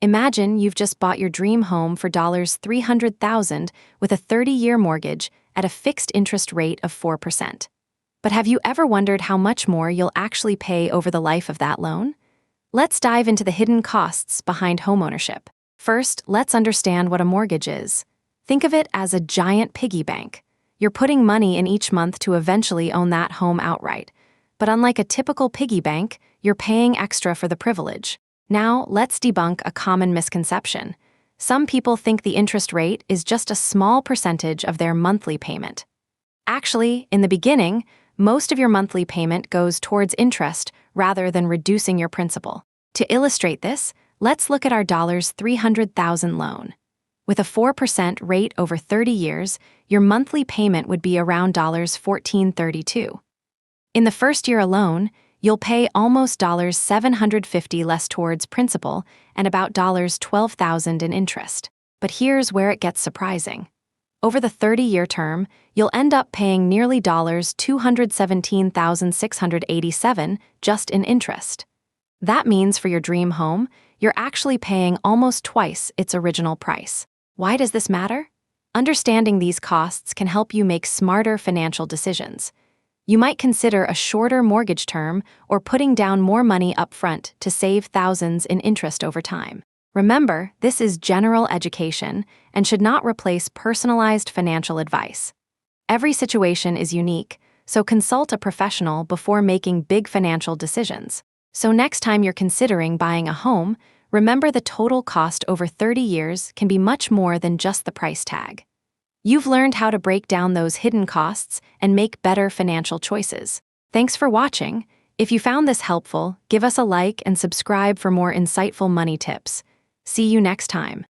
Imagine you've just bought your dream home for $300,000 with a 30-year mortgage at a fixed interest rate of 4%. But have you ever wondered how much more you'll actually pay over the life of that loan? Let's dive into the hidden costs behind homeownership. First, let's understand what a mortgage is. Think of it as a giant piggy bank. You're putting money in each month to eventually own that home outright. But unlike a typical piggy bank, you're paying extra for the privilege. Now, let's debunk a common misconception. Some people think the interest rate is just a small percentage of their monthly payment. Actually, in the beginning, most of your monthly payment goes towards interest rather than reducing your principal. To illustrate this, let's look at our $300,000 loan. With a 4% rate over 30 years, your monthly payment would be around $1432. In the first year alone, you'll pay almost $750 less towards principal and about $12,000 in interest. But here's where it gets surprising. Over the 30-year term, you'll end up paying nearly $217,687 just in interest. That means for your dream home, you're actually paying almost twice its original price. Why does this matter? Understanding these costs can help you make smarter financial decisions. You might consider a shorter mortgage term or putting down more money up front to save thousands in interest over time. Remember, this is general education and should not replace personalized financial advice. Every situation is unique, so consult a professional before making big financial decisions. So next time you're considering buying a home, remember the total cost over 30 years can be much more than just the price tag. You've learned how to break down those hidden costs and make better financial choices. Thanks for watching. If you found this helpful, give us a like and subscribe for more insightful money tips. See you next time.